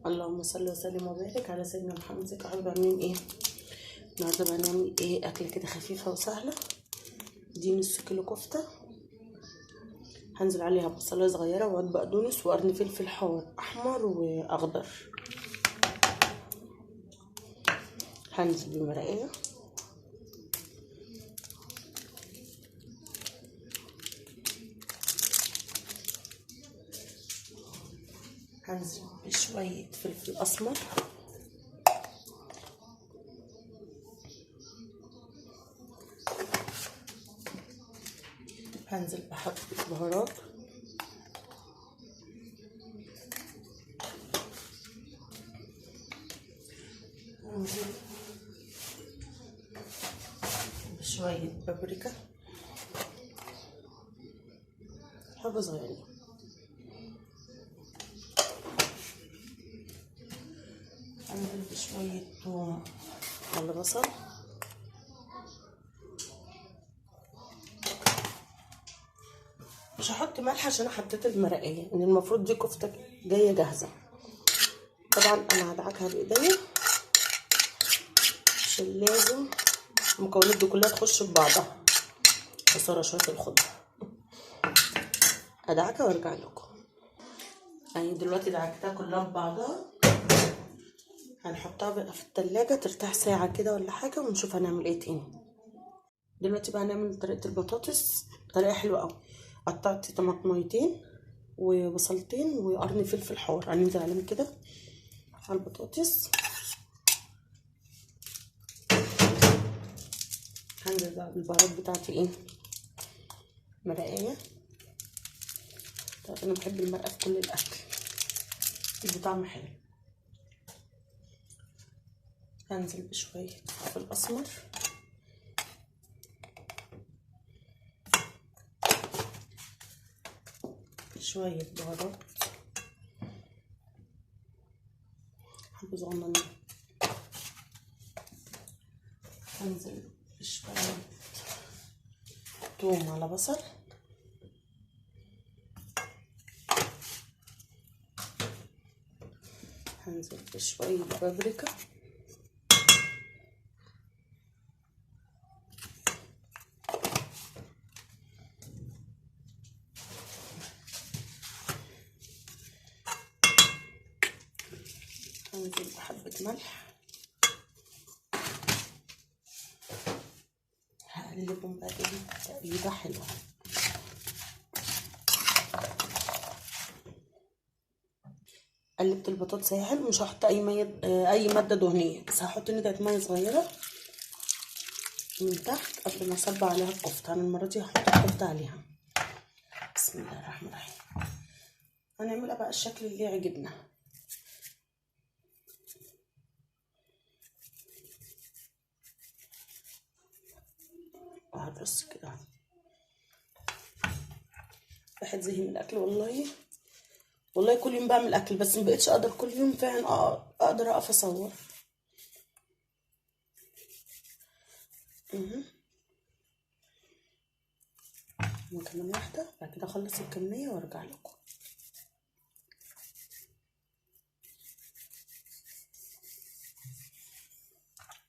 اللهم صل وسلم وبارك على سيدنا محمد. ازيكم يا حبايبي، عاملين ايه؟ النهارده بقى نعمل ايه؟ اكله كده خفيفه وسهله. دي نص كيلو كفته، هنزل عليها بصلايه صغيره وعود بقدونس وقرن فلفل حار احمر واخضر. هنزل بمرقيه، هنزل بشويه فلفل اسمر، هنزل بحبه بهارات، هنزل بشويه بابريكا حبه صغيرين، هنزل بشويه توم على بصل، مش هحط ملح عشان انا حطيت المرقيه، ان المفروض دي كفته جايه جاهزه. طبعا انا هدعكها بايديا عشان لازم المكونات دي كلها تخش في بعضها. بصره شويه الخضره، ادعكها وارجع لكم. يعني دلوقتي دعكتها كلها ببعضها، هنحطها بقى في التلاجة ترتاح ساعة كده ولا حاجة، ونشوف هنعمل ايه تاني. دلوقتي بقى هنعمل طريقة البطاطس بطريقة حلوة اوي. قطعت طماطميتين وبصلتين وقرن فلفل حار، هننزل عليهم كده على البطاطس. هنزل بقى بالبهارات بتاعتي، ايه، مرقاية. طبعا انا بحب المرقة في كل الاكل، بيدي طعم حلو. هنزل بشوية فلفل اسمر، شوية بهارات حبة صغننين، هنزل بشوية توم على بصل، هنزل بشوية بابريكا، هنزل بحبة ملح، هقلبهم بقى كده تقليبة حلوة. قلبت البطاطس اهي حلو، مش هحط اي مادة دهنية، بس هحط ندعة مية صغيرة من تحت قبل ما اصب عليها الكفتة. انا المرة دي هحط الكفتة عليها. بسم الله الرحمن الرحيم. هنعملها بقى الشكل اللي يعجبنا، وهرص كده. واحد زهق من الاكل والله كل يوم بعمل اكل، بس ما بقتش اقدر كل يوم فعلا اقدر اقف اصور. كمان واحده، بعد كده اخلص الكميه وارجع لكم.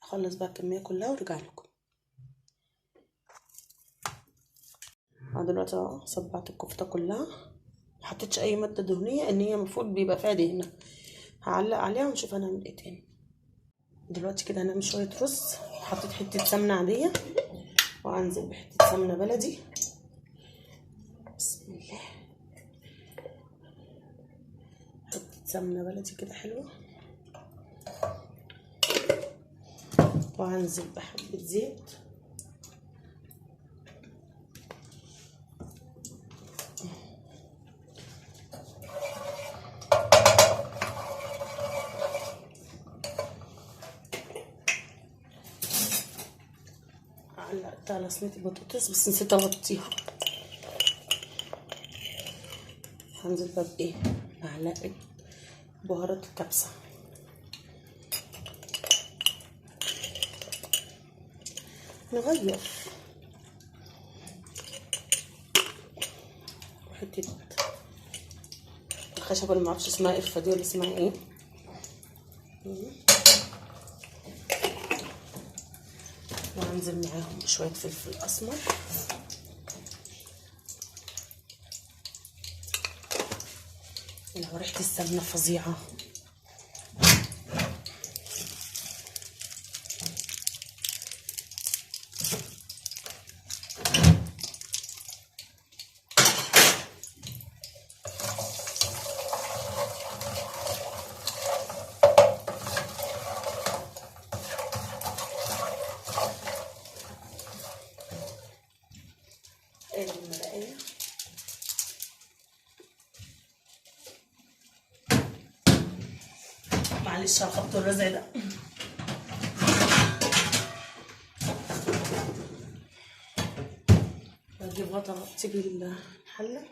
اخلص بقى الكميه كلها وارجع لكم. دلوقتي صبعت الكفته كلها، محطتش اي ماده دهنيه، ان هي المفروض بيبقى فيها دهنه. هعلق عليها ونشوف هنعمل ايه تاني. دلوقتي كده هنعمل شويه رز. حطيت حته سمنه عاديه، وهنزل بحته سمنه بلدي. بسم الله. حته سمنه بلدي كده حلوه، وهنزل بحبه زيت، علقت على صينيه البطاطس بس نسيت اغطيها. هنزل بقى بايه، معلقه بهارات الكبسه، نغير، وحته الخشبه اللي معرفش اسمها قرفه دي ولا اسمها ايه، وهنزل معاهم بشويه فلفل اسمر. لو ريحه السمنه فظيعه. المرقايه معلش على خبط الرزع ده. بجيب غطا اغطي بيه الحله.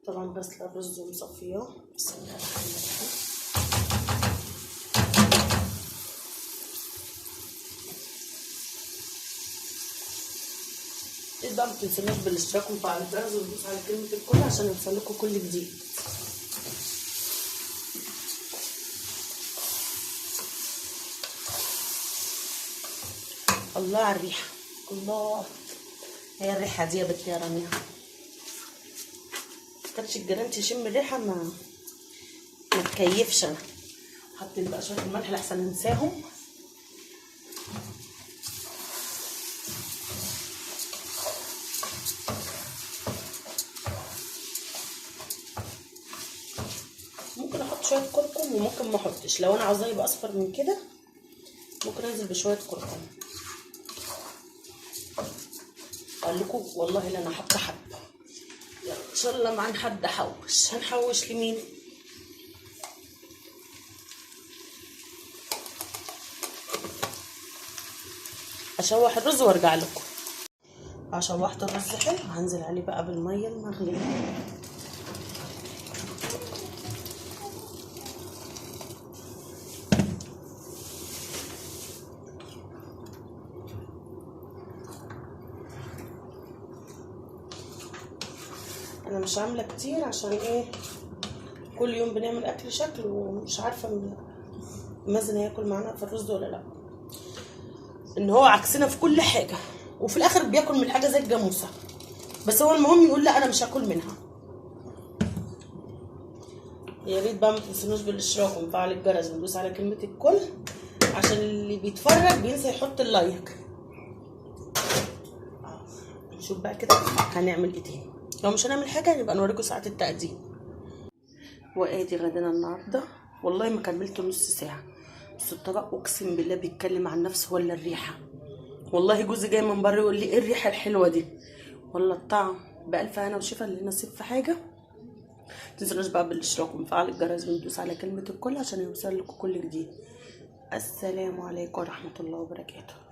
طبعا غسله الرز ومصفياه. بسم الله الرحمن الرحيم. اكيد بقى متنسوناش بالاشتراك وتفعيل الجرس وتدوس على كلمه الكل عشان يوصلكوا كل جديد. الله على الريحه، الله. هي الريحه دي يا بنتي يا رانيا، كانتش الجيران تشم الريحه ما تكيفش. انا حطيت بقى شويه الملح لحسن ننساهم. ممكن احط شويه كركم وممكن ما احطش، لو انا عاوزاه يبقى اصفر من كده ممكن انزل بشويه كركم. اقول لكم والله لا انا حاطه حبه. يلا ان شاء الله ما عن حد احوش. هنحوش لمين؟ اشوح الرز وارجع لكم. شوحت الرز حلو، هنزل عليه بقى بالميه المغليه. انا مش عامله كتير عشان ايه، كل يوم بنعمل اكل شكل ومش عارفه مازن هياكل معانا في الرز ولا لا. ان هو عكسنا في كل حاجه وفي الاخر بياكل من حاجه زي الجاموسه، بس هو المهم يقول لا انا مش هاكل منها. يا ريت بقى ما تنسونوش بالاشتراك ومفعل الجرس وندوس على كلمه الكل عشان اللي بيتفرج بينسى يحط اللايك. نشوف بقى كده هنعمل ايه تاني. لو مش هنعمل حاجه نبقى نوريكم ساعه التقديم. وادي غدانا النهارده، والله ما كملت نص ساعه بس الطبق اقسم بالله بيتكلم عن نفسه ولا الريحه. والله جوزي جاي من بره يقول لي ايه الريحه الحلوه دي ولا الطعم. بألف هنا وشفا اللي نصيب في حاجه. متنسوناش بقى بالاشتراك ومفعل الجرس وندوس على كلمه الكل عشان يوصل لكم كل جديد. السلام عليكم ورحمه الله وبركاته.